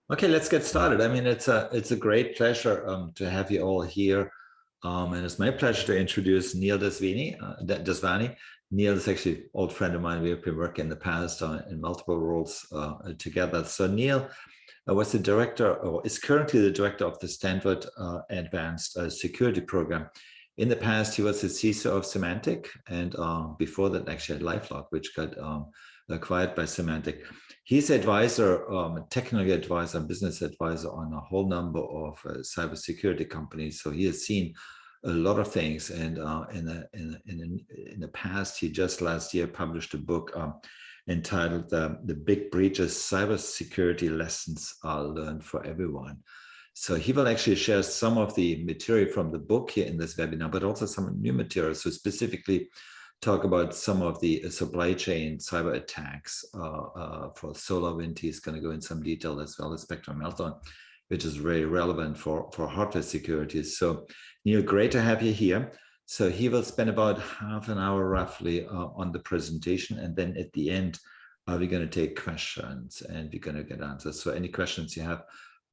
Okay, let's get started. I mean, it's a great pleasure to have you all here, and it's my pleasure to introduce Neil Daswani. Daswani. Neil is actually an old friend of mine. We have been working in the past in multiple roles together. So Neil was the director, or is currently the director of the Stanford Advanced Security Program. In the past, he was the CISO of Symantec, and before that, actually at LifeLock, which got acquired by Symantec. He's advisor, technical advisor, business advisor on a whole number of cybersecurity companies. So he has seen a lot of things. And in the past, he just last year published a book entitled "The Big Breaches: Cybersecurity Lessons Learned for Everyone." So he will actually share some of the material from the book here in this webinar, but also some new material. So specifically talk about some of the supply chain cyber attacks for SolarWinds. He's going to go in some detail, as well as Spectre and Meltdown, which is very relevant for hardware security. So Neil, great to have you here. So he will spend about half an hour roughly on the presentation. And then at the end, we're going to take questions and we're going to get answers. So any questions you have,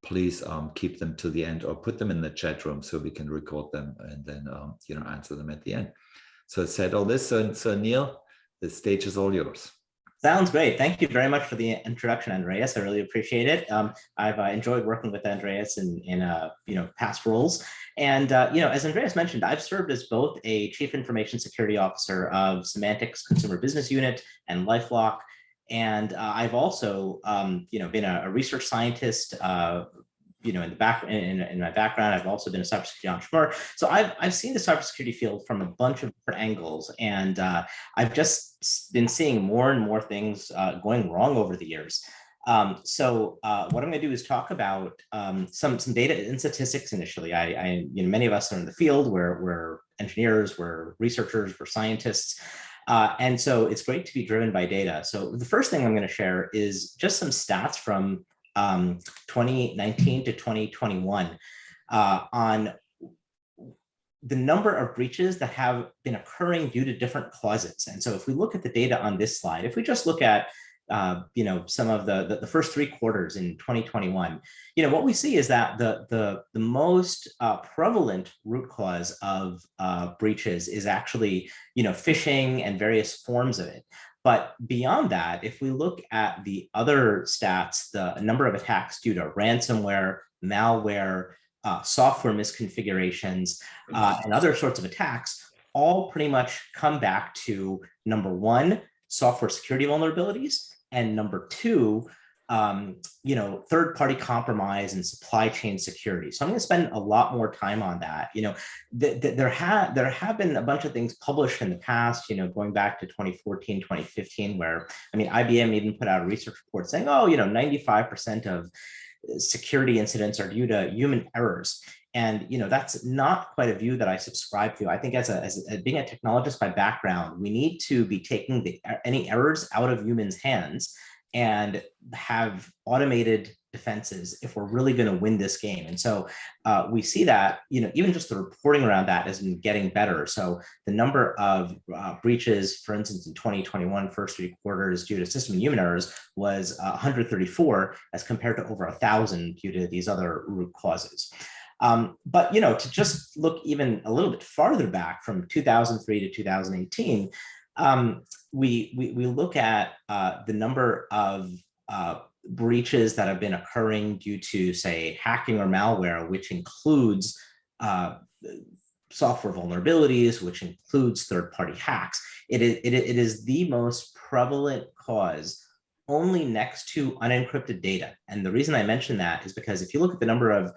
please keep them to the end or put them in the chat room so we can record them and then answer them at the end. So I said all this. So Neil, the stage is all yours. Sounds great. Thank you very much for the introduction, Andreas. I really appreciate it. I've enjoyed working with Andreas in past roles. And as Andreas mentioned, I've served as both a Chief Information Security Officer of Symantec's Consumer Business Unit and LifeLock. And I've also been a research scientist. In my background, I've also been a cybersecurity entrepreneur. So I've seen the cybersecurity field from a bunch of different angles, and I've just been seeing more and more things going wrong over the years. So what I'm going to do is talk about some data and statistics initially. Many of us are in the field. We're engineers, we're researchers, we're scientists. And so it's great to be driven by data. So the first thing I'm going to share is just some stats from 2019 to 2021 on the number of breaches that have been occurring due to different causes. And so if we look at the data on this slide, if we just look at some of the first 3 quarters in 2021, what we see is that the most prevalent root cause of breaches is actually phishing and various forms of it. But beyond that, if we look at the other stats, the number of attacks due to ransomware, malware, software misconfigurations, and other sorts of attacks, all pretty much come back to number 1, software security vulnerabilities, and number 2, third-party compromise and supply chain security. So I'm going to spend a lot more time on that. There have been a bunch of things published in the past, going back to 2014, 2015, where, IBM even put out a research report saying, 95% of security incidents are due to human errors. And that's not quite a view that I subscribe to. I think as being a technologist by background, we need to be taking any errors out of humans' hands and have automated defenses if we're really going to win this game. And so we see that, even just the reporting around that has been getting better. So the number of breaches, for instance, in 2021, first 3 quarters due to system and human errors was 134 as compared to over 1,000 due to these other root causes. But to just look even a little bit farther back from 2003 to 2018, we look at the number of breaches that have been occurring due to, say, hacking or malware, which includes software vulnerabilities, which includes third-party hacks. It is the most prevalent cause, only next to unencrypted data. And the reason I mention that is because if you look at the number of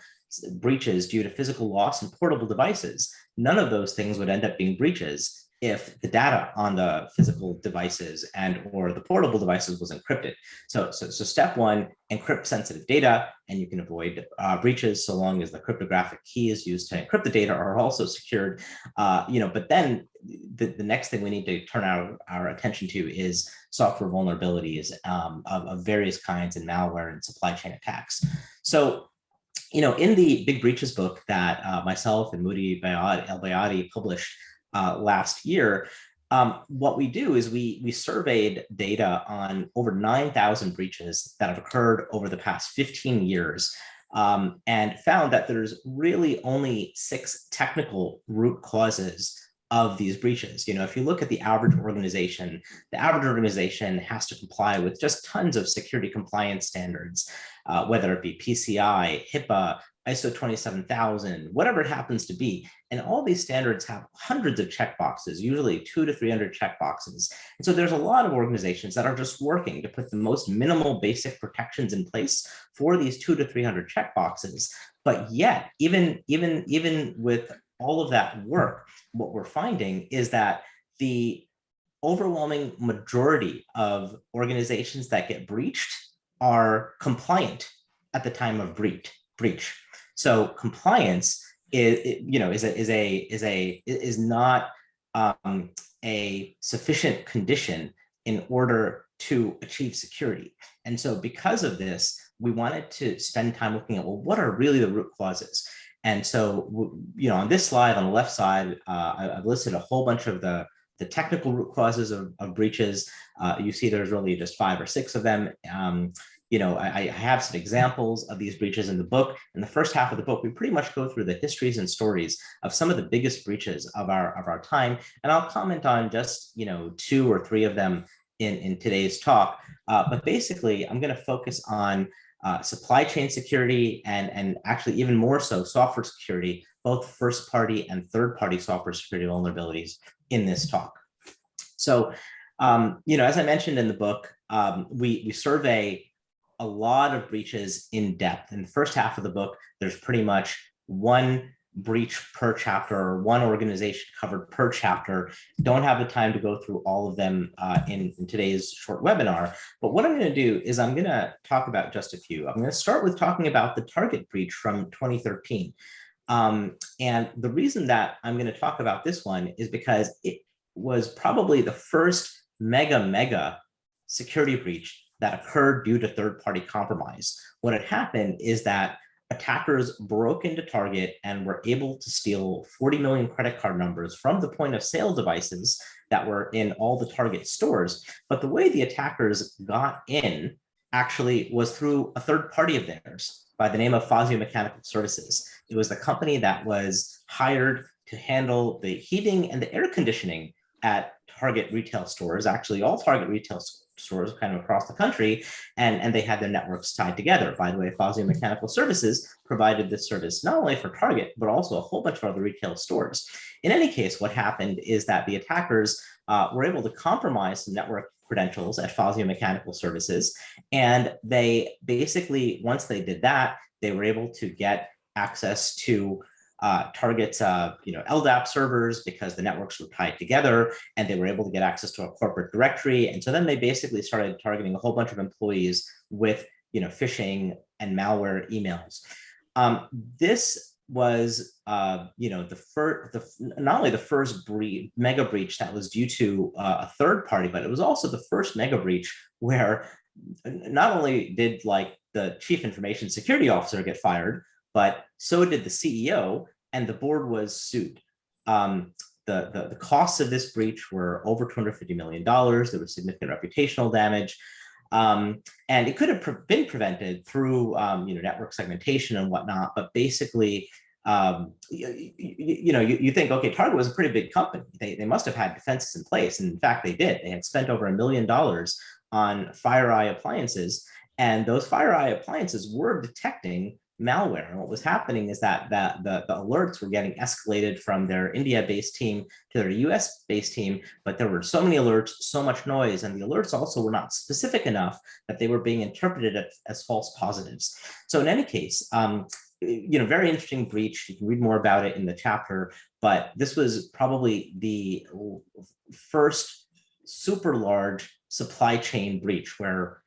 breaches due to physical loss and portable devices, none of those things would end up being breaches if the data on the physical devices or the portable devices was encrypted. So step 1, encrypt sensitive data, and you can avoid breaches so long as the cryptographic keys used to encrypt the data are also secured. But then the next thing we need to turn our attention to is software vulnerabilities of various kinds and malware and supply chain attacks. So in the Big Breaches book that myself and Moody El Bayadi published last year, What we do is we surveyed data on over 9,000 breaches that have occurred over the past 15 years, and found that there's really only 6 technical root causes of these breaches. If you look at the average organization has to comply with just tons of security compliance standards, whether it be PCI, HIPAA, ISO 27000, whatever it happens to be. And all these standards have hundreds of checkboxes, usually 200 to 300 checkboxes. And so there's a lot of organizations that are just working to put the most minimal basic protections in place for these 200 to 300 checkboxes. But yet, even with all of that work, what we're finding is that the overwhelming majority of organizations that get breached are compliant at the time of breach. So compliance is not a sufficient condition in order to achieve security. And so because of this, we wanted to spend time looking at, well, what are really the root causes? And so, on this slide on the left side, I've listed a whole bunch of the technical root causes of breaches. You see there's really just 5 or 6 of them. I have some examples of these breaches in the book. In the first half of the book, we pretty much go through the histories and stories of some of the biggest breaches of our time. And I'll comment on just, 2 or 3 of them in today's talk. But basically, I'm going to focus on supply chain security and actually even more so software security, both first-party and third-party software security vulnerabilities in this talk. So, as I mentioned in the book, we survey a lot of breaches in depth. In the first half of the book, there's pretty much one breach per chapter, or one organization covered per chapter. Don't have the time to go through all of them in today's short webinar. But what I'm going to do is I'm going to talk about just a few. I'm going to start with talking about the Target breach from 2013. And the reason that I'm going to talk about this one is because it was probably the first mega security breach that occurred due to third-party compromise. What had happened is that attackers broke into Target and were able to steal 40 million credit card numbers from the point of sale devices that were in all the Target stores. But the way the attackers got in actually was through a third party of theirs by the name of Fazio Mechanical Services. It was the company that was hired to handle the heating and the air conditioning at Target retail stores, actually all Target retail stores kind of across the country, and they had their networks tied together. By the way, Fazio Mechanical Services provided this service not only for Target, but also a whole bunch of other retail stores. In any case, what happened is that the attackers were able to compromise the network credentials at Fazio Mechanical Services, and they basically, once they did that, they were able to get access to Target's LDAP servers because the networks were tied together, and they were able to get access to a corporate directory. And so then they basically started targeting a whole bunch of employees with phishing and malware emails. This was not only the first mega breach that was due to a third party, but it was also the first mega breach where not only did the chief information security officer get fired, but so did the CEO, and the board was sued. The costs of this breach were over $250 million. There was significant reputational damage. And it could have been prevented through network segmentation and whatnot. But basically, you think, okay, Target was a pretty big company. They must have had defenses in place. And in fact, they did. They had spent over $1 million on FireEye appliances. And those FireEye appliances were detecting malware. And what was happening is that the alerts were getting escalated from their India-based team to their US-based team, but there were so many alerts, so much noise, and the alerts also were not specific enough that they were being interpreted as false positives. So in any case, very interesting breach. You can read more about it in the chapter, but this was probably the first super large supply chain breach where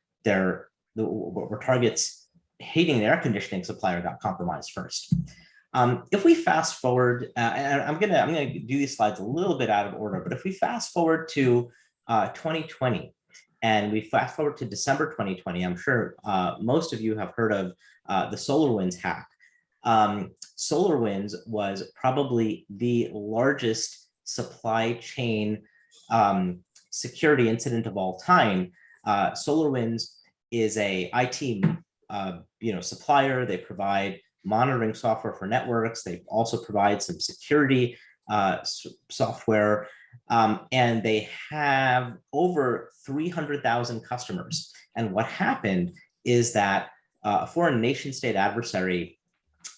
Target's heating and air conditioning supplier got compromised first. If we fast forward, and I'm gonna do these slides a little bit out of order, but if we fast forward to 2020, and we fast forward to December 2020, I'm sure most of you have heard of the SolarWinds hack. SolarWinds was probably the largest supply chain security incident of all time. SolarWinds is a IT supplier. They provide monitoring software for networks. They also provide some security software, and they have over 300,000 customers. And what happened is that a foreign nation state adversary,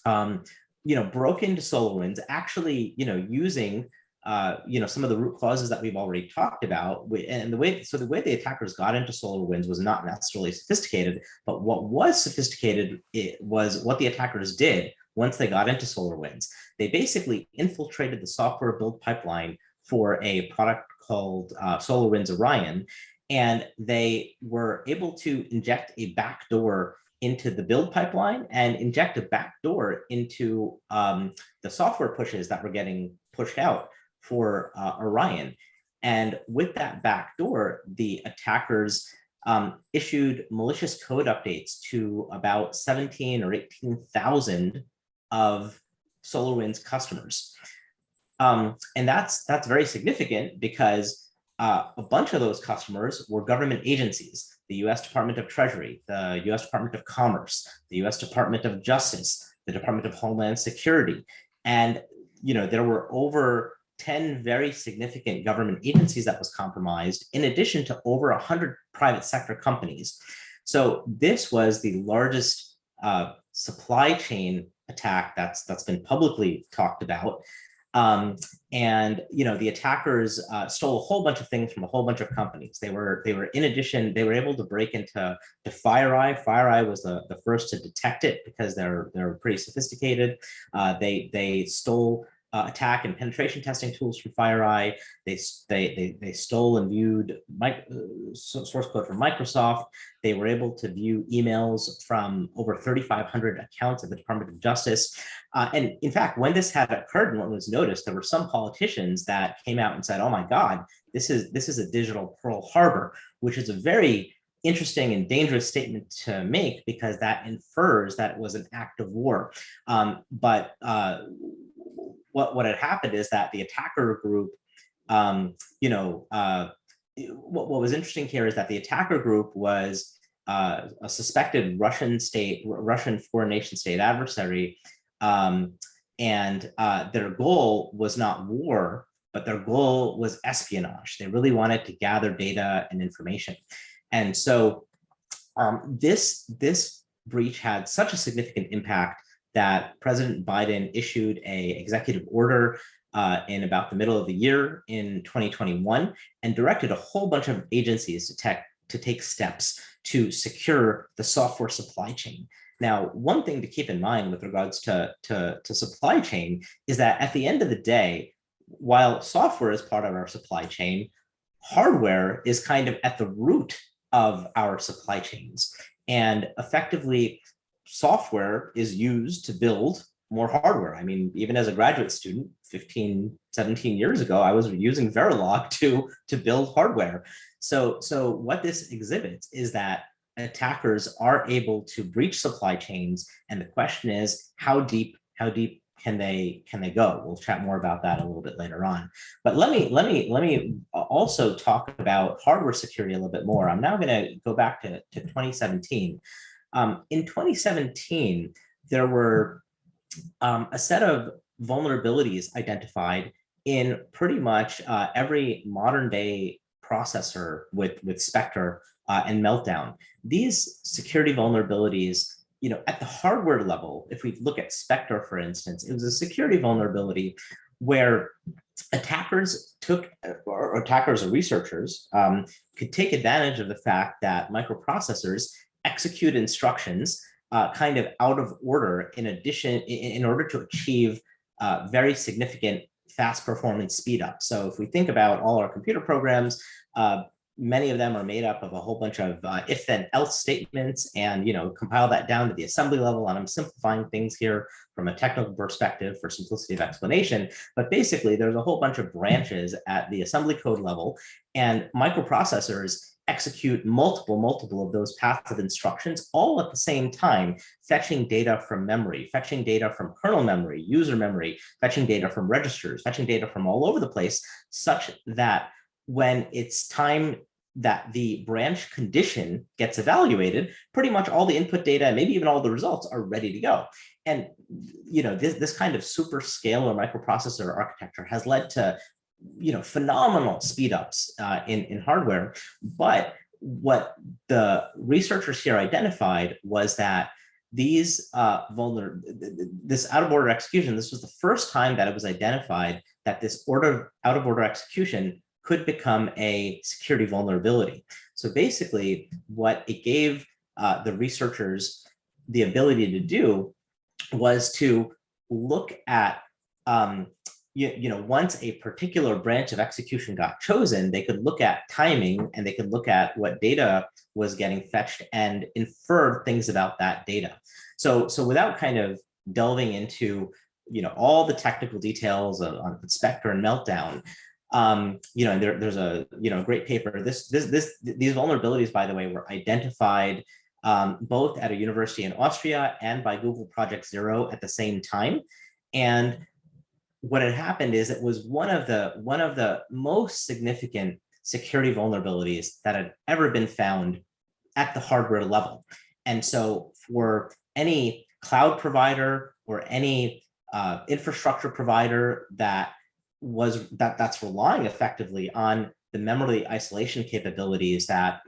broke into SolarWinds, actually, using some of the root clauses that we've already talked about. And the way the attackers got into SolarWinds was not necessarily sophisticated, but what was sophisticated was what the attackers did once they got into SolarWinds. They basically infiltrated the software build pipeline for a product called SolarWinds Orion, and they were able to inject a backdoor into the build pipeline and inject a backdoor into the software pushes that were getting pushed out for Orion. And with that backdoor, the attackers issued malicious code updates to about 17 or 18,000 of SolarWinds customers. And that's very significant because a bunch of those customers were government agencies: the US Department of Treasury, the US Department of Commerce, the US Department of Justice, the Department of Homeland Security. And there were over 10 very significant government agencies that was compromised, in addition to over 100 private sector companies. So this was the largest supply chain attack that's been publicly talked about. And the attackers stole a whole bunch of things from a whole bunch of companies. They were in addition, they were able to break into FireEye. FireEye was the first to detect it because they're pretty sophisticated. They stole attack and penetration testing tools from FireEye. They stole and viewed source code from Microsoft. They were able to view emails from over 3,500 accounts of the Department of Justice. And in fact, when this had occurred and when it was noticed, there were some politicians that came out and said, "Oh my God, this is a digital Pearl Harbor," which is a very interesting and dangerous statement to make because that infers that it was an act of war. But what had happened is that the attacker group, what was interesting here is that the attacker group was a suspected Russian foreign nation state adversary, and their goal was not war, but their goal was espionage. They really wanted to gather data and information, and so this breach had such a significant impact that President Biden issued an executive order in about the middle of the year in 2021 and directed a whole bunch of agencies to take steps to secure the software supply chain. Now, one thing to keep in mind with regards to supply chain is that at the end of the day, while software is part of our supply chain, hardware is kind of at the root of our supply chains. And effectively, software is used to build more hardware. I mean, even as a graduate student, 15, 17 years ago, I was using Verilog to build hardware. So what this exhibits is that attackers are able to breach supply chains. And the question is, how deep can they go? We'll chat more about that a little bit later on. But let me also talk about hardware security a little bit more. I'm now going to go back to 2017. In 2017, there were a set of vulnerabilities identified in pretty much every modern day processor with Spectre and Meltdown. These security vulnerabilities, at the hardware level, if we look at Spectre, for instance, it was a security vulnerability where attackers or researchers could take advantage of the fact that microprocessors execute instructions kind of out of order in order to achieve very significant fast performance speed up. So if we think about all our computer programs, many of them are made up of a whole bunch of if then else statements and compile that down to the assembly level. And I'm simplifying things here from a technical perspective for simplicity of explanation, but basically there's a whole bunch of branches at the assembly code level, and microprocessors execute multiple of those paths of instructions all at the same time, fetching data from memory, fetching data from kernel memory, user memory, fetching data from registers, fetching data from all over the place, such that when it's time that the branch condition gets evaluated, pretty much all the input data, maybe even all the results, are ready to go. And this kind of super scalar microprocessor architecture has led to phenomenal speedups in hardware. But what the researchers here identified was that this out-of-order execution, this was the first time that it was identified that this out-of-order execution could become a security vulnerability. So basically, what it gave the researchers the ability to do was to look at, once a particular branch of execution got chosen, they could look at timing and they could look at what data was getting fetched and infer things about that data. So without kind of delving into, all the technical details on Spectre and Meltdown, there's a great paper. These vulnerabilities, by the way, were identified both at a university in Austria and by Google Project Zero at the same time. And what had happened is it was one of the most significant security vulnerabilities that had ever been found at the hardware level. And so for any cloud provider or any infrastructure provider that's relying effectively on the memory isolation capabilities that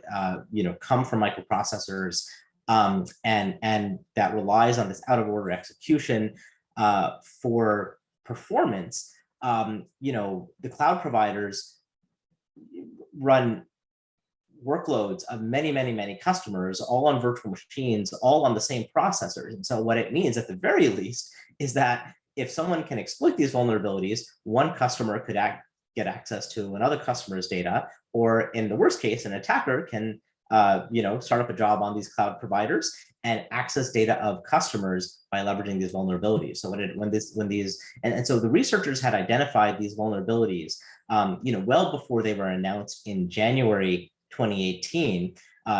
come from microprocessors and that relies on this out-of-order execution for performance, the cloud providers run workloads of many customers, all on virtual machines, all on the same processors. And so what it means at the very least is that if someone can exploit these vulnerabilities, one customer could get access to another customer's data, or in the worst case, an attacker can start up a job on these cloud providers and access data of customers by leveraging these vulnerabilities. So so the researchers had identified these vulnerabilities, well before they were announced in January 2018.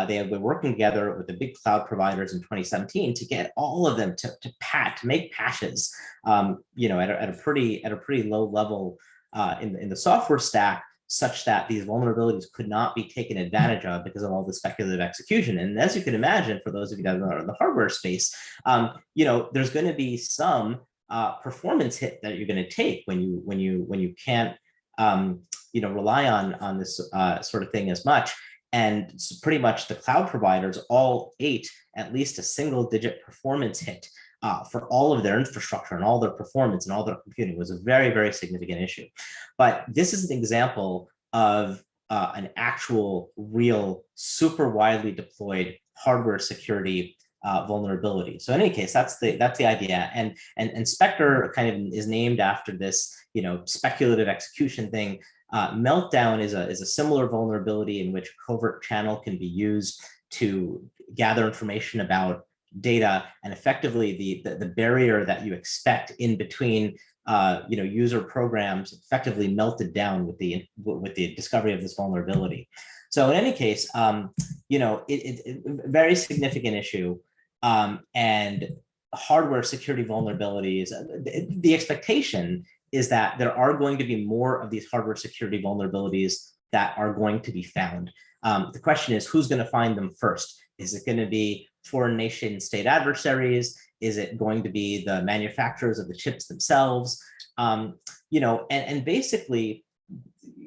They have been working together with the big cloud providers in 2017 to get all of them to make patches, at a pretty low level in the software stack, such that these vulnerabilities could not be taken advantage of because of all the speculative execution. And as you can imagine, for those of you that are in the hardware space, there's going to be some performance hit that you're going to take when you can't rely on this sort of thing as much. And pretty much the cloud providers all ate at least a single-digit performance hit for all of their infrastructure and all their performance and all their computing. It was a very, very significant issue. But this is an example of an actual, real, super widely deployed hardware security vulnerability. So in any case, that's the idea. And Spectre kind of is named after this, speculative execution thing. Meltdown is a similar vulnerability in which a covert channel can be used to gather information about data, and effectively the barrier that you expect in between user programs effectively melted down with the discovery of this vulnerability. So in any case, it very significant issue, and hardware security vulnerabilities. The expectation is that there are going to be more of these hardware security vulnerabilities that are going to be found. The question is, who's going to find them first? Is it going to be foreign nation state adversaries? Is it going to be the manufacturers of the chips themselves? And basically,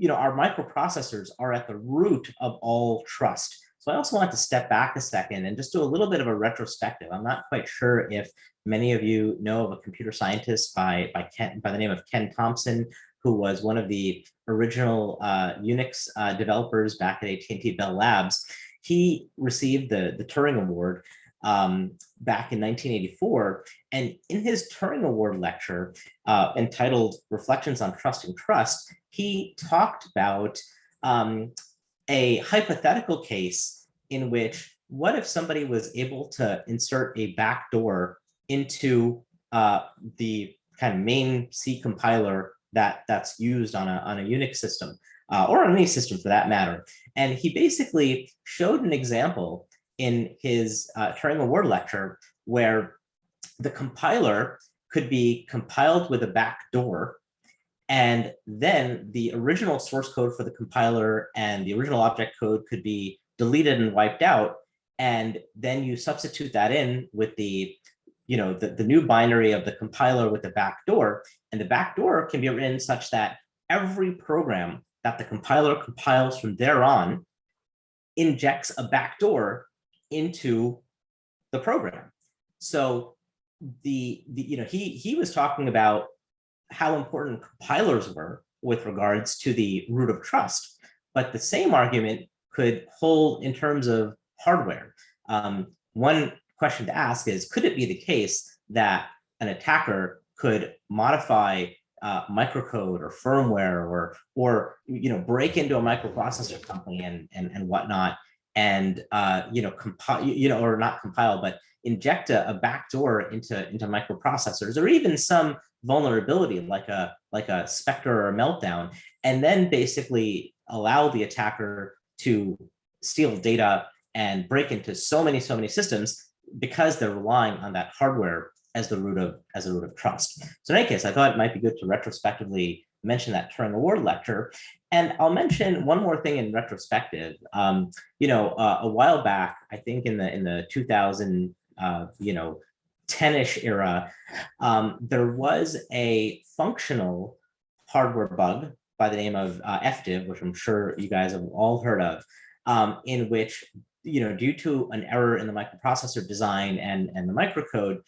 our microprocessors are at the root of all trust. So I also want to step back a second and just do a little bit of a retrospective. I'm not quite sure if many of you know of a computer scientist by the name of Ken Thompson, who was one of the original Unix developers back at AT&T Bell Labs. He received the Turing Award back in 1984. And in his Turing Award lecture entitled Reflections on Trusting Trust, he talked about a hypothetical case in which, what if somebody was able to insert a backdoor into the kind of main C compiler that's used on a Unix system, or on any system for that matter. And he basically showed an example in his Turing Award lecture where the compiler could be compiled with a backdoor, And then the original source code for the compiler and the original object code could be deleted and wiped out. And then you substitute that in with the new binary of the compiler with the backdoor. And the backdoor can be written such that every program that the compiler compiles from there on injects a backdoor into the program. So he was talking about how important compilers were with regards to the root of trust, but the same argument could hold in terms of hardware. One question to ask is, could it be the case that an attacker could modify microcode or firmware or break into a microprocessor company and whatnot, and compile, or not compile, but inject a backdoor into microprocessors, or even some vulnerability like a Spectre or a Meltdown, and then basically allow the attacker to steal data and break into so many systems because they're relying on that hardware as the root of trust. So in any case, I thought it might be good to retrospectively mention that Turing Award lecture. And I'll mention one more thing in retrospective. A while back, I think in the 2000 10-ish era, there was a functional hardware bug by the name of FDiv, which I'm sure you guys have all heard of, in which, due to an error in the microprocessor design and the microcode,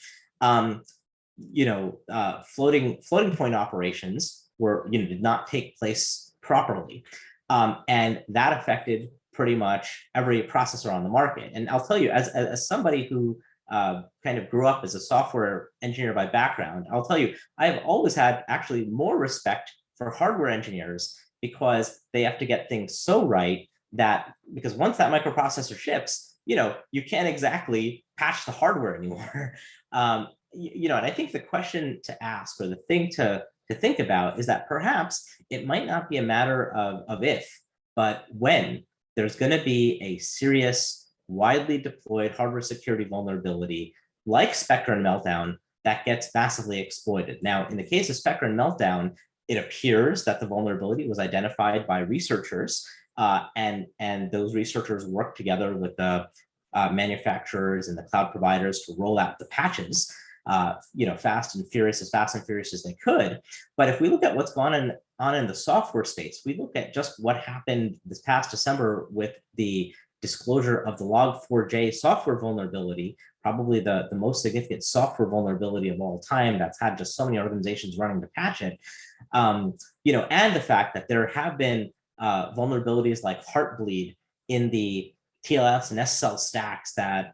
floating point operations did not take place properly, and that affected pretty much every processor on the market. And I'll tell you, as somebody who kind of grew up as a software engineer by background, I'll tell you, I've always had actually more respect for hardware engineers, because they have to get things so right that, because once that microprocessor ships, you can't exactly patch the hardware anymore. And I think the question to ask, or the thing to think about, is that perhaps it might not be a matter of if, but when there's going to be a serious, widely deployed hardware security vulnerability like Spectre and Meltdown that gets massively exploited. Now, in the case of Spectre and Meltdown, it appears that the vulnerability was identified by researchers, and those researchers worked together with the manufacturers and the cloud providers to roll out the patches, fast and furious as they could. But if we look at what's gone on in the software space, we look at just what happened this past December with the disclosure of the Log4j software vulnerability, probably the most significant software vulnerability of all time that's had just so many organizations running to patch it, and the fact that there have been vulnerabilities like Heartbleed in the TLS and SSL stacks that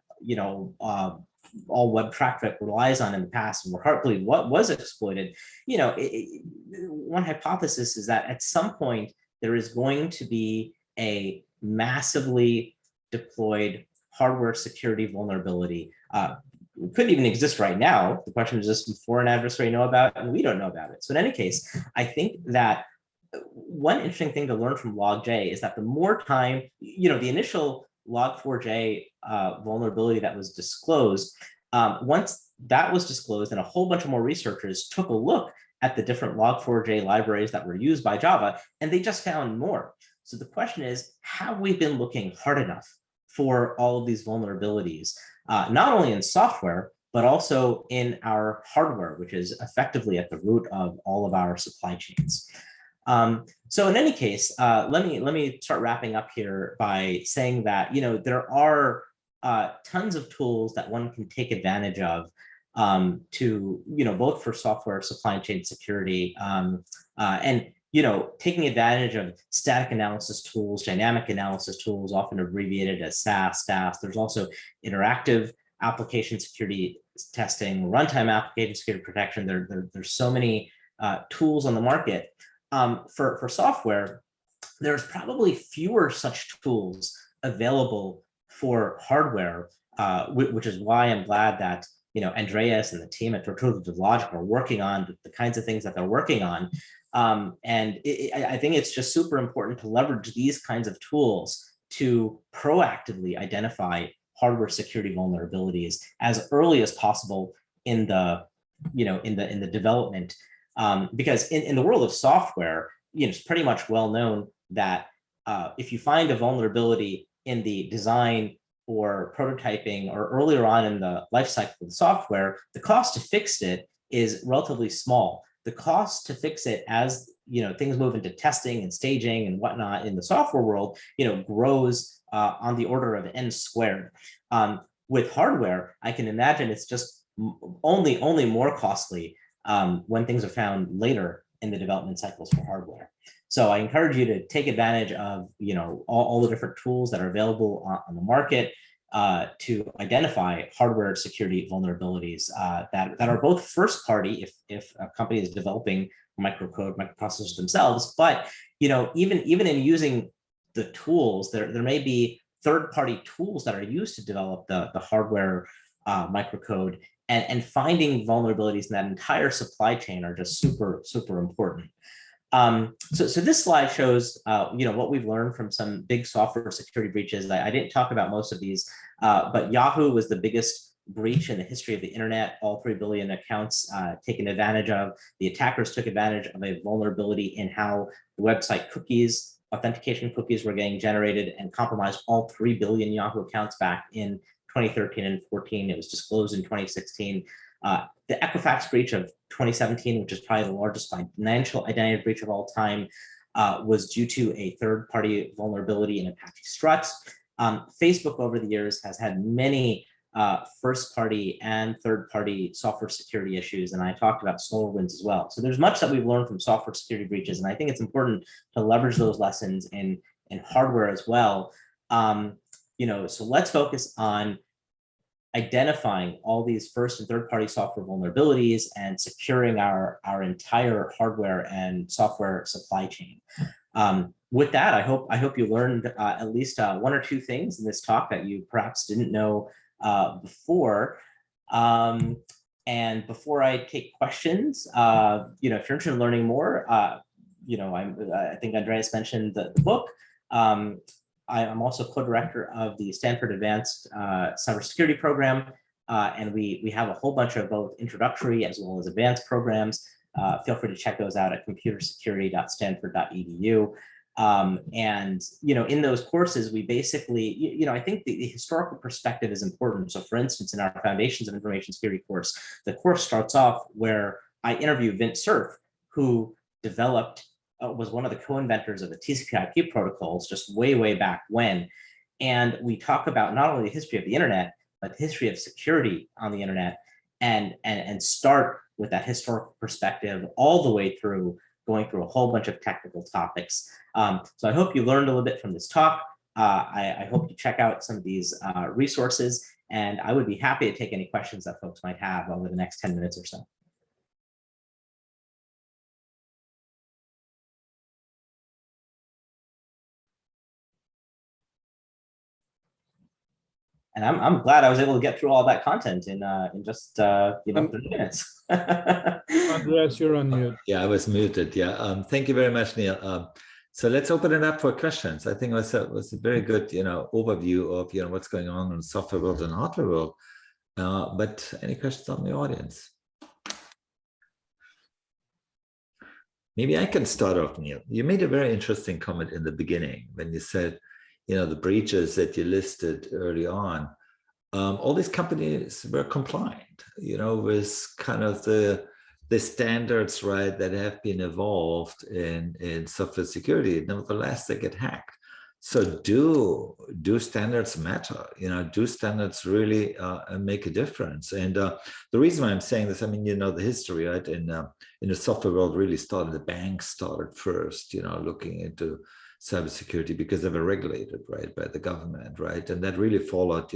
all web traffic relies on in the past, and where Heartbleed was exploited. One hypothesis is that at some point there is going to be a massively deployed hardware security vulnerability. It couldn't even exist right now. The question is just before an adversary know about it, and we don't know about it. So in any case, I think that one interesting thing to learn from Log4j is that the more time, the initial Log4j vulnerability that was disclosed, once that was disclosed and a whole bunch of more researchers took a look at the different Log4j libraries that were used by Java, and they just found more. So the question is, have we been looking hard enough for all of these vulnerabilities, not only in software, but also in our hardware, which is effectively at the root of all of our supply chains? So in any case, let me start wrapping up here by saying that there are tons of tools that one can take advantage of to both for software supply chain security and taking advantage of static analysis tools, dynamic analysis tools, often abbreviated as SAS, STAS. There's also interactive application security testing, runtime application security protection. There's so many tools on the market. For software, there's probably fewer such tools available for hardware, which is why I'm glad that Andreas and the team at Tortuga Logic are working on the kinds of things that they're working on. And I think it's just super important to leverage these kinds of tools to proactively identify hardware security vulnerabilities as early as possible in the development Because in the world of software, it's pretty much well known that if you find a vulnerability in the design or prototyping or earlier on in the life cycle of the software, the cost to fix it is relatively small. The cost to fix it as things move into testing and staging and whatnot in the software world, grows on the order of n squared. With hardware, I can imagine it's just only more costly when things are found later in the development cycles for hardware. So I encourage you to take advantage of all the different tools that are available on the market to identify hardware security vulnerabilities that are both first party if a company is developing microprocessors themselves, but even in using the tools, there may be third-party tools that are used to develop the hardware microcode, and finding vulnerabilities in that entire supply chain are just super important. So this slide shows what we've learned from some big software security breaches. I didn't talk about most of these, but Yahoo was the biggest breach in the history of the internet. All 3 billion accounts taken advantage of. The attackers took advantage of a vulnerability in how the website cookies, authentication cookies, were getting generated, and compromised all 3 billion Yahoo accounts back in 2013 and 14. It was disclosed in 2016. The Equifax breach of 2017, which is probably the largest financial identity breach of all time, was due to a third-party vulnerability in Apache Struts. Facebook over the years has had many first-party and third-party software security issues, and I talked about SolarWinds as well. So there's much that we've learned from software security breaches, and I think it's important to leverage those lessons in hardware as well. So let's focus on identifying all these first and third-party software vulnerabilities and securing our entire hardware and software supply chain. With that, I hope you learned at least 1 or 2 things in this talk that you perhaps didn't know before. And before I take questions, if you're interested in learning more, I think Andreas mentioned the book. I'm also co-director of the Stanford Advanced Cybersecurity Program, and we have a whole bunch of both introductory as well as advanced programs. Feel free to check those out at computersecurity.stanford.edu. And in those courses, we basically, I think the historical perspective is important. So, for instance, in our Foundations of Information Security course, the course starts off where I interview Vint Cerf, who developed. Was one of the co-inventors of the TCP/IP protocols just way back when. And we talk about not only the history of the internet, but the history of security on the internet, and start with that historical perspective all the way through, going through a whole bunch of technical topics. So I hope you learned a little bit from this talk. I hope you check out some of these resources, and I would be happy to take any questions that folks might have over the next 10 minutes or so. And I'm glad I was able to get through all that content in just 30 minutes. Andreas, you're on mute. Yeah, I was muted. Yeah, thank you very much, Neil. So let's open it up for questions. I think it was a very good overview of what's going on in the software world and hardware world. But any questions from the audience? Maybe I can start off, Neil. You made a very interesting comment in the beginning when you said, the breaches that you listed early on, all these companies were compliant, with kind of the standards, right, that have been evolved in software security. Nevertheless, they get hacked. So do standards matter? Do standards really make a difference? And the reason why I'm saying this, the history, right, in the software world really started, the banks started first, looking into cybersecurity because they were regulated, right, by the government, right, and that really followed,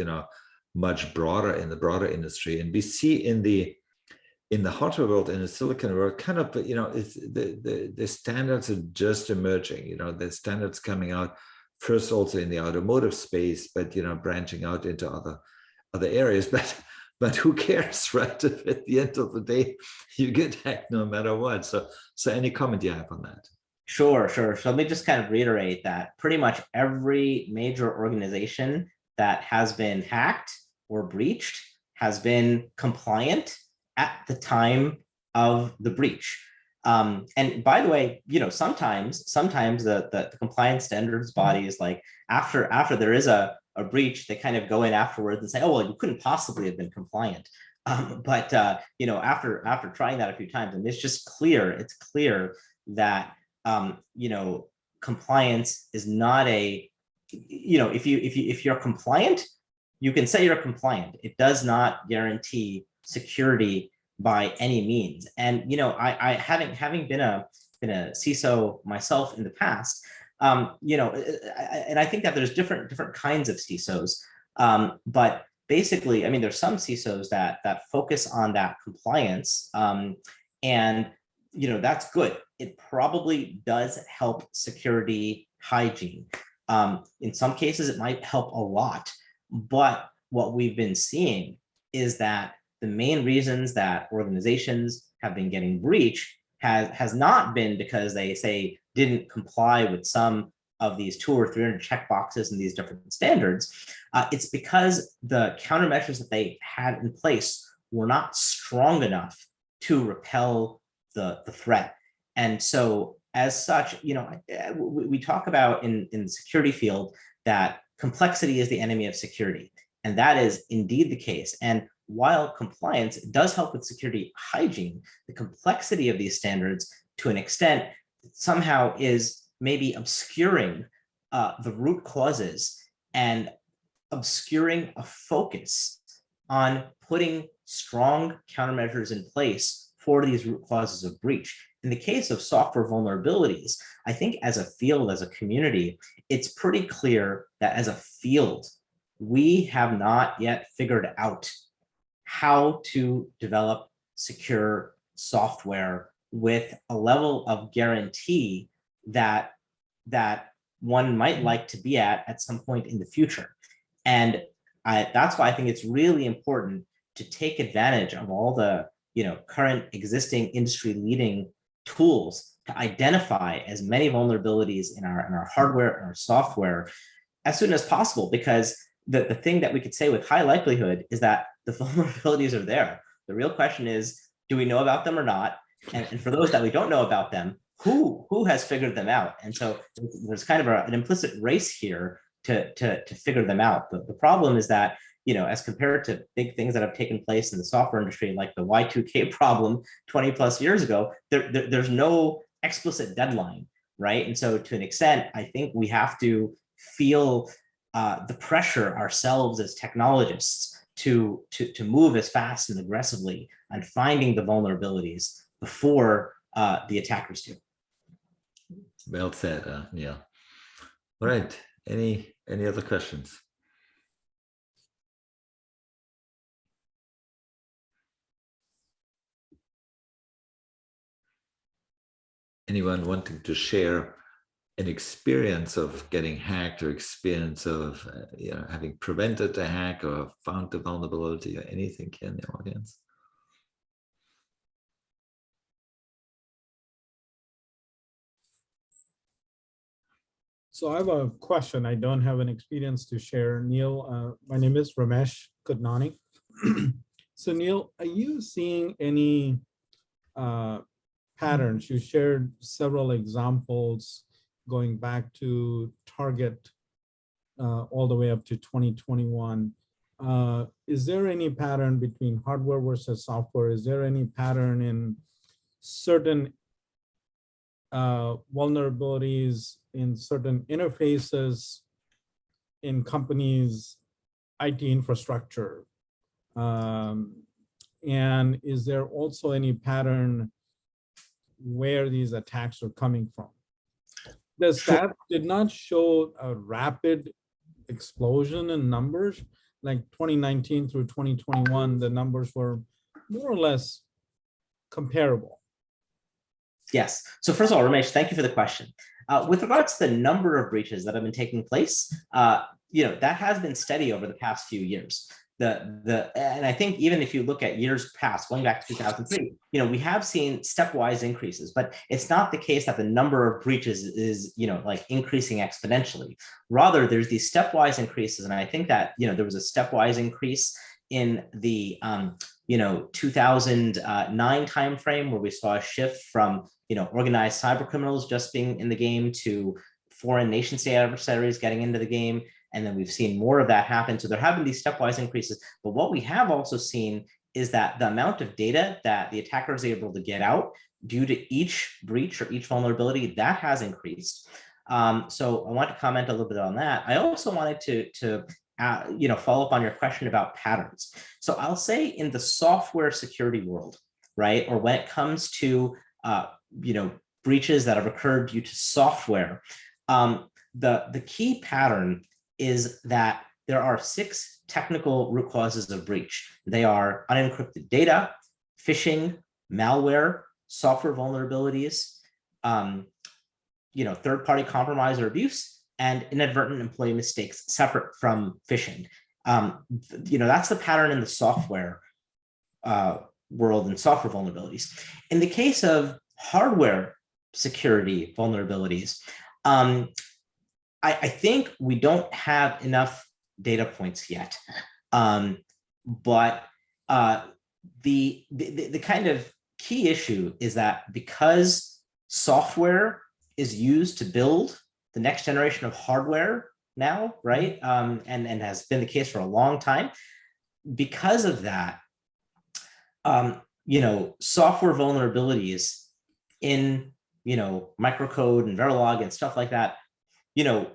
much broader in the broader industry. And we see in the hardware world, in the silicon world, kind of, it's the standards are just emerging. The standards coming out first, also in the automotive space, but branching out into other areas. But who cares, right? If at the end of the day you get hacked no matter what. So any comment you have on that? Sure. So let me just kind of reiterate that pretty much every major organization that has been hacked or breached has been compliant at the time of the breach. And by the way, sometimes the compliance standards body is like, after there is a breach, they kind of go in afterwards and say, oh, well, you couldn't possibly have been compliant. But after trying that a few times, and it's clear that compliance is not if you're compliant, you can say you're compliant. It does not guarantee security by any means. And I having been a CISO myself in the past, and I think that there's different kinds of CISOs, but basically, I mean, there's some CISOs that focus on that compliance, and that's good. It probably does help security hygiene. In some cases, it might help a lot, but what we've been seeing is that the main reasons that organizations have been getting breached has not been because they say didn't comply with some of these 200 or 300 checkboxes and these different standards. It's because the countermeasures that they had in place were not strong enough to repel the threat. And so as such, we talk about in the security field that complexity is the enemy of security. And that is indeed the case. And while compliance does help with security hygiene, the complexity of these standards to an extent somehow is maybe obscuring the root causes and obscuring a focus on putting strong countermeasures in place for these root causes of breach. In the case of software vulnerabilities, I think as a field, as a community, it's pretty clear that as a field, we have not yet figured out how to develop secure software with a level of guarantee that one might like to be at some point in the future. And that's why I think it's really important to take advantage of all the current existing industry leading tools to identify as many vulnerabilities in our hardware and our software as soon as possible, because the thing that we could say with high likelihood is that the vulnerabilities are there. The real question is, do we know about them or not? And for those that we don't know about them, who has figured them out? And so there's kind of an implicit race here to figure them out. The problem is that, as compared to big things that have taken place in the software industry, like the Y2K problem 20 plus years ago, there's no explicit deadline, right? And so to an extent, I think we have to feel the pressure ourselves as technologists to move as fast and aggressively on finding the vulnerabilities before the attackers do. Well said, Neil. All right. Any other questions? Anyone wanting to share an experience of getting hacked, or experience of having prevented a hack or found the vulnerability, or anything in the audience? So I have a question. I don't have an experience to share. Neil, my name is Ramesh Kudnani. So Neil, are you seeing any patterns? You shared several examples going back to Target all the way up to 2021. Is there any pattern between hardware versus software? Is there any pattern in certain vulnerabilities in certain interfaces in companies' IT infrastructure? And is there also any pattern where these attacks are coming from? The stats did not show a rapid explosion in numbers. Like 2019 through 2021, the numbers were more or less comparable. Yes. So first of all, Ramesh, thank you for the question. With regards to the number of breaches that have been taking place, that has been steady over the past few years. And I think even if you look at years past, going back to 2003, we have seen stepwise increases, but it's not the case that the number of breaches is, like increasing exponentially. Rather, there's these stepwise increases. And I think that, there was a stepwise increase in the, 2009 timeframe, where we saw a shift from organized cyber criminals just being in the game to foreign nation state adversaries getting into the game. And then we've seen more of that happen. So there have been these stepwise increases. But what we have also seen is that the amount of data that the attacker is able to get out due to each breach or each vulnerability, that has increased. So I want to comment a little bit on that. I also wanted to follow up on your question about patterns. So I'll say in the software security world, right, or when it comes to breaches that have occurred due to software, the key pattern is that there are 6 technical root causes of breach. They are unencrypted data, phishing, malware, software vulnerabilities, third-party compromise or abuse, and inadvertent employee mistakes separate from phishing. That's the pattern in the software world and software vulnerabilities. In the case of hardware security vulnerabilities, I think we don't have enough data points yet. But the kind of key issue is that because software is used to build the next generation of hardware now, right? And has been the case for a long time. Because of that, software vulnerabilities in, microcode and Verilog and stuff like that,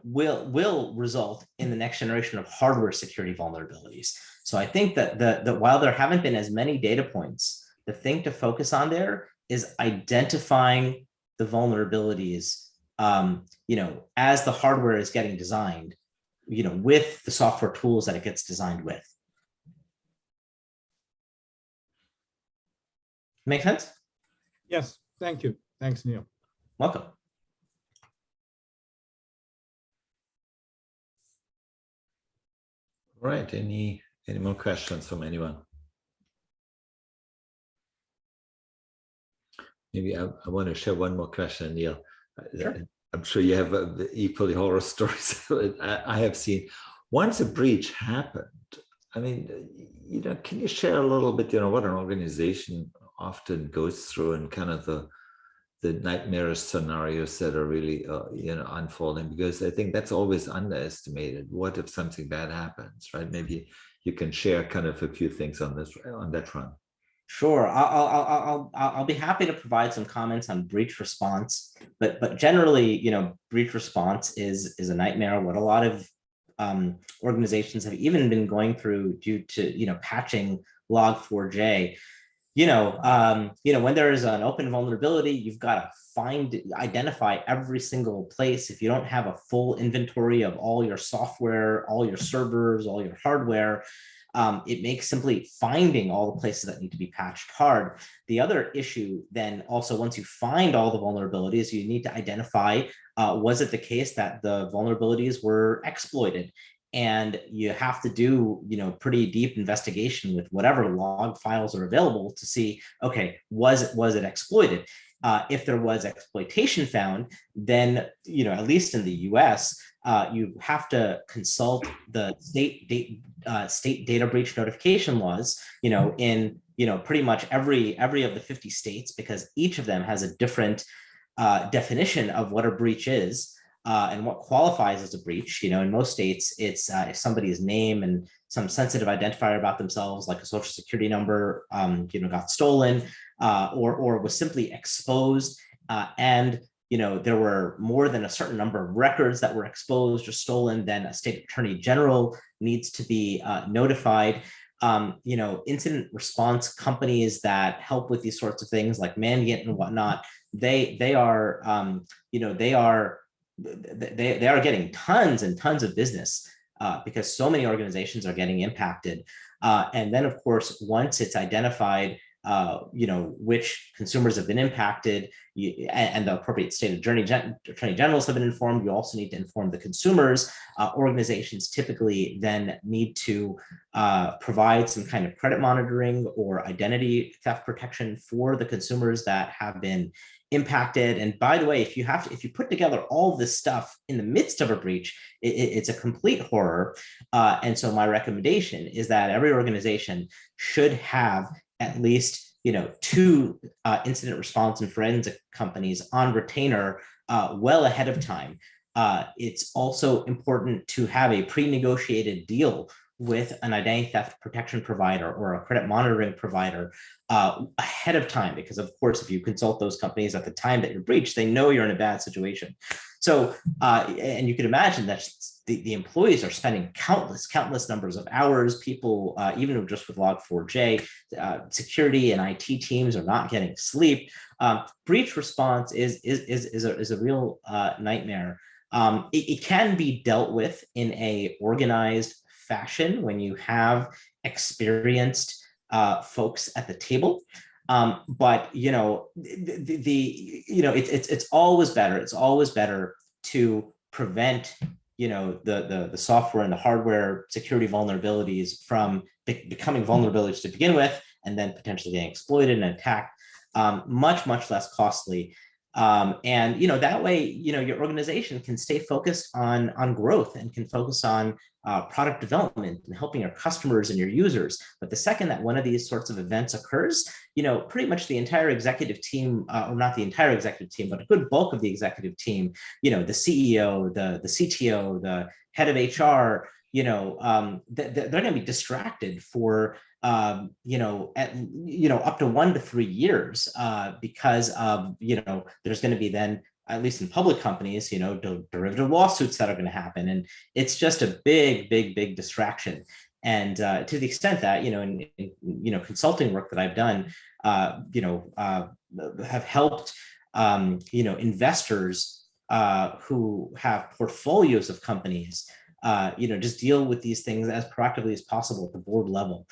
will result in the next generation of hardware security vulnerabilities. So I think that while there haven't been as many data points, the thing to focus on there is identifying the vulnerabilities, as the hardware is getting designed, with the software tools that it gets designed with. Make sense? Yes, thank you. Thanks, Neil. Welcome. Right. Any more questions from anyone? Maybe I want to share one more question, Neil. Sure. I'm sure you have equally horror stories I have seen. Once a breach happened, I mean, can you share a little bit, what an organization often goes through and kind of the nightmarish scenarios that are really, unfolding? Because I think that's always underestimated. What if something bad happens, right? Maybe you can share kind of a few things on that front. Sure, I'll be happy to provide some comments on breach response, but generally, breach response is a nightmare. What a lot of organizations have even been going through due to patching Log4j. When there is an open vulnerability, you've got to identify every single place. If you don't have a full inventory of all your software, all your servers, all your hardware, it makes simply finding all the places that need to be patched hard. The other issue then also, once you find all the vulnerabilities, you need to identify, was it the case that the vulnerabilities were exploited? And you have to do, pretty deep investigation with whatever log files are available to see, okay, was it exploited? If there was exploitation found, then, at least in the US, you have to consult the state data breach notification laws, in pretty much every of the 50 states, because each of them has a different definition of what a breach is. And what qualifies as a breach. In most states, it's if somebody's name and some sensitive identifier about themselves, like a social security number, got stolen, or was simply exposed, and there were more than a certain number of records that were exposed or stolen, then a state attorney general needs to be notified. Incident response companies that help with these sorts of things, like Mandiant and whatnot, they are getting tons and tons of business because so many organizations are getting impacted. And then, of course, once it's identified, which consumers have been impacted, and the appropriate state attorney generals have been informed, you also need to inform the consumers. Organizations typically then need to provide some kind of credit monitoring or identity theft protection for the consumers that have been impacted. And by the way, if you put together all this stuff in the midst of a breach, it's a complete horror. And so my recommendation is that every organization should have at least, 2 incident response and forensic companies on retainer well ahead of time. It's also important to have a pre-negotiated deal with an identity theft protection provider or a credit monitoring provider ahead of time, because of course, if you consult those companies at the time that you're breached, they know you're in a bad situation. So, and you can imagine that the employees are spending countless numbers of hours. People, even just with Log4j, security and IT teams are not getting sleep. Breach response is a real nightmare. It can be dealt with in a organized fashion when you have experienced folks at the table. But it's always better. It's always better to prevent the software and the hardware security vulnerabilities from becoming vulnerabilities to begin with, and then potentially getting exploited and attacked. Much less costly. And that way, your organization can stay focused on growth and can focus on product development and helping your customers and your users. But the second that one of these sorts of events occurs, pretty much the entire executive team, or not the entire executive team, but a good bulk of the executive team, the CEO, the CTO, the head of HR, they're going to be distracted for up to 1 to 3 years because there's going to be then, at least in public companies, derivative lawsuits that are going to happen, and it's just a big distraction. And to the extent that in consulting work that I've done, have helped investors who have portfolios of companies just deal with these things as proactively as possible at the board level.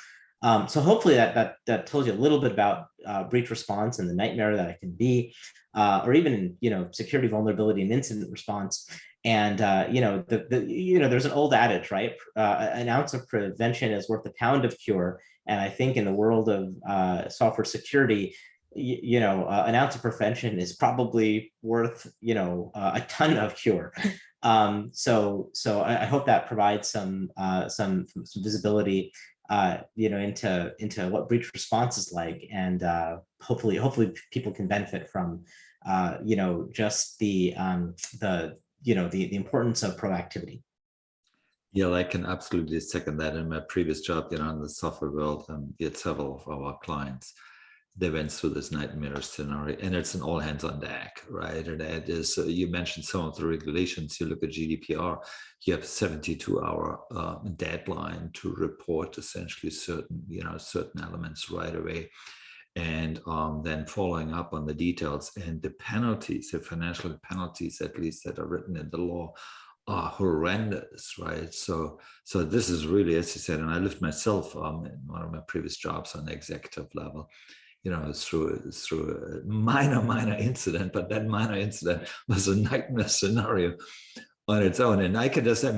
So hopefully that tells you a little bit about breach response and the nightmare that it can be, or even security vulnerability and incident response. And there's an old adage, right? An ounce of prevention is worth a pound of cure. And I think in the world of software security, an ounce of prevention is probably worth a ton of cure. So I hope that provides some visibility into what breach response is like, and hopefully people can benefit from just the importance of proactivity. Yeah, I can absolutely second that. In my previous job, in the software world, we had several of our clients. They went through this nightmare scenario, and it's an all hands on deck, right? And that is, you mentioned some of the regulations. You look at GDPR, you have 72-hour deadline to report essentially certain elements right away, and then following up on the details and the penalties, the financial penalties, at least that are written in the law, are horrendous, right? So this is really, as you said, and I lived myself in one of my previous jobs on the executive level. Through a minor incident, but that minor incident was a nightmare scenario on its own. And I can just, here,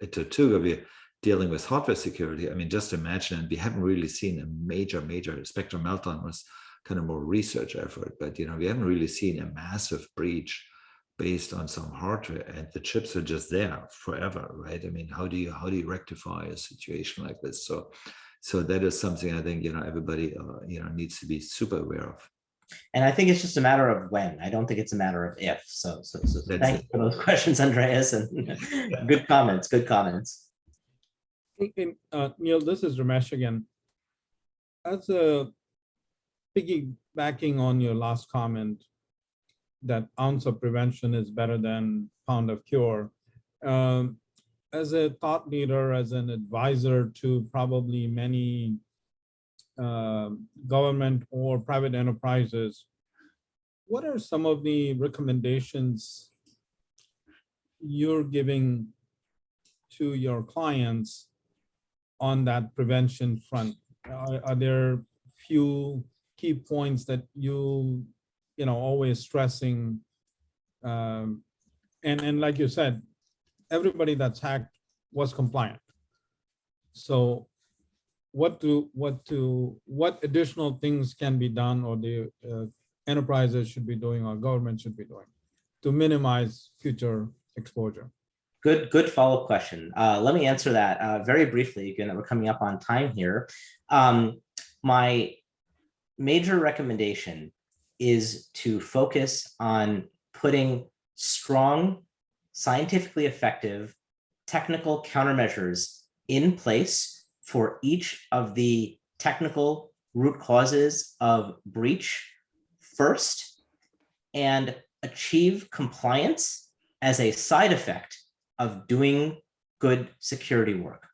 at Tortuga, we're dealing with hardware security. Just imagine, and we haven't really seen a major Spectre Meltdown was kind of more research effort, but we haven't really seen a massive breach based on some hardware, and the chips are just there forever, right? How do you rectify a situation like this? So that is something I think everybody needs to be super aware of. And I think it's just a matter of when. I don't think it's a matter of if. So thank you for those questions, Andreas, and good comments. Neil, this is Ramesh again. As a piggybacking on your last comment, that ounce of prevention is better than pound of cure. As a thought leader, as an advisor to probably many government or private enterprises, what are some of the recommendations you're giving to your clients on that prevention front? Are there few key points that you always stressing? And like you said, everybody that's hacked was compliant. So what additional things can be done, or the enterprises should be doing, or government should be doing, to minimize future exposure? Good follow-up question. Let me answer that very briefly, given that we're coming up on time here. My major recommendation is to focus on putting strong, scientifically effective technical countermeasures in place for each of the technical root causes of breach first, and achieve compliance as a side effect of doing good security work.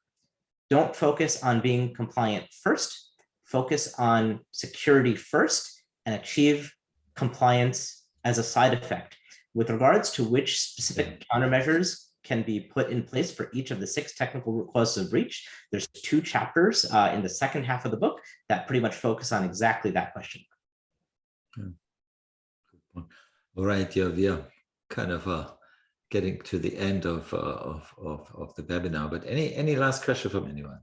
Don't focus on being compliant first, focus on security first, and achieve compliance as a side effect. With regards to which specific countermeasures can be put in place for each of the 6 technical root causes of breach, there's 2 chapters in the second half of the book that pretty much focus on exactly that question. All right, yeah, we are kind of getting to the end of the webinar, but any last question from anyone?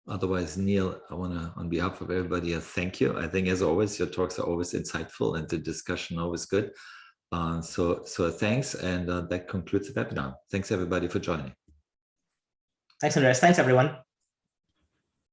Otherwise, Neil, I want to, on behalf of everybody, thank you. I think, as always, your talks are always insightful and the discussion always good. So thanks, and that concludes the webinar. Thanks, everybody, for joining. Thanks, Andreas. Thanks, everyone.